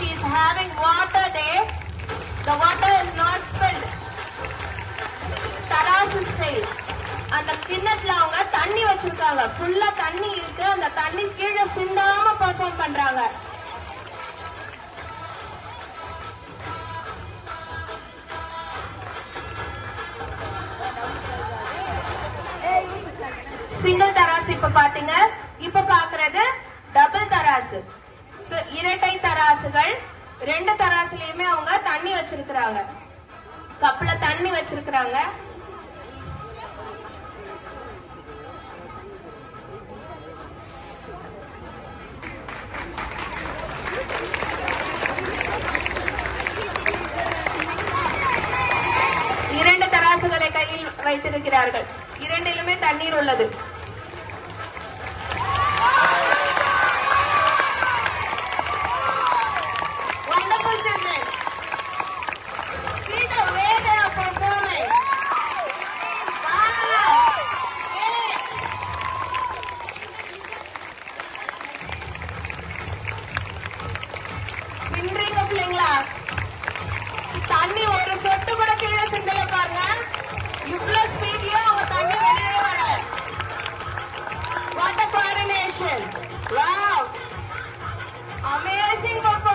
she is having water there. The water is not spilled. தராசு style. அந்த கிண்ணத்துல அவங்க தண்ணி வச்சிருக்காங்க. ஃபுல்லா தண்ணி இருக்கு. அந்த தண்ணி கீழே சிந்தாம பெர்ஃபார்ம் பண்றாங்க. சிங்கிள் தராசு இப்ப பாத்தீங்க. இப்ப பாக்குறது டபுள் தராசு. சோ இரட்டை தராசுகள். ரெண்டு தராசுலயுமே அவங்க தண்ணி வச்சிருக்காங்க. கப்ல தண்ணி வச்சிருக்காங்க. இரண்டு தராசுகளை கையில் வைத்திருக்கிறார்கள். இரண்டிலுமே தண்ணீர் உள்ளது. Wonderful children. See the way they are performing. Wow. Great. பின்றீங்க பிள்ளைங்களா? தண்ணி ஒரு சொட்டு கூட கீழே சிந்தல பாருங்க. இவ்வளவு ஸ்பீட்லயும் அவங்க தண்ணி வெளியே வரல. What a coordination. Wow. Amazing performance.